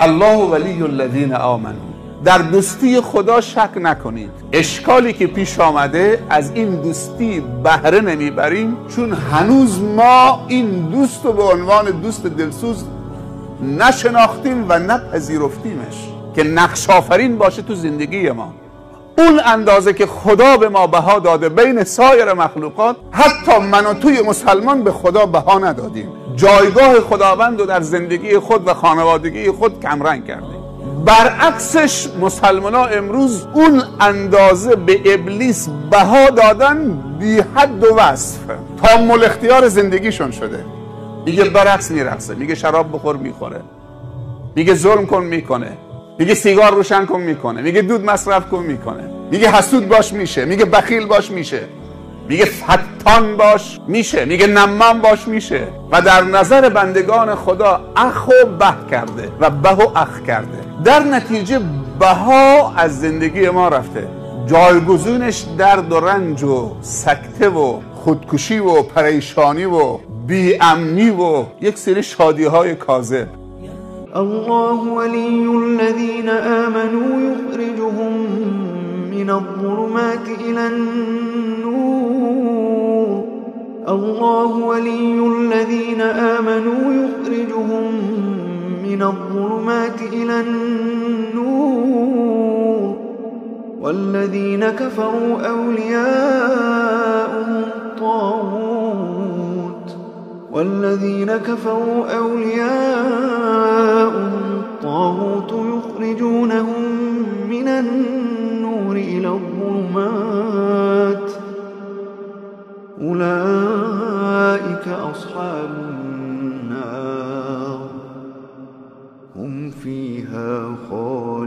الله ولی الذین آمنوا. در دوستی خدا شک نکنید. اشکالی که پیش آمده از این دوستی بهره نمیبریم، چون هنوز ما این دوست رو به عنوان دوست دلسوز نشناختیم و نپذیرفتیمش که نقش آفرین باشه تو زندگی ما. اون اندازه که خدا به ما بها داده بین سایر مخلوقات، حتی من و توی مسلمان به خدا بها ندادیم. جایگاه خداوند رو در زندگی خود و خانوادگی خود کمرنگ کردیم. برعکسش مسلمان ها امروز اون اندازه به ابلیس بها دادن بی حد و وصف تا مل اختیار زندگیشون شده. میگه برعکس میرقصه، میگه شراب بخور میخوره، میگه ظلم کن میکنه، میگه سیگار روشن کن میکنه، میگه دود مصرف کن میکنه، میگه حسود باش میشه، میگه بخیل باش میشه، میگه فتان باش میشه، میگه نمام باش میشه. و در نظر بندگان خدا اخ و به کرده و به و اخ کرده. در نتیجه بها از زندگی ما رفته، جایگزینش درد و رنج و سکته و خودکشی و پریشانی و بی‌امنی و یک سری شادی های کاذب. الله ولی الذین آمنوا یخرجهم من الظلمات إلى النور. الله ولی الذین آمنوا یخرجهم من الظلمات إلى النور والذین كفروا أولياؤهم الطاغوت يخرجونهم من النور إلى الظلمات أولئك أصحاب النار هم فيها خالدون.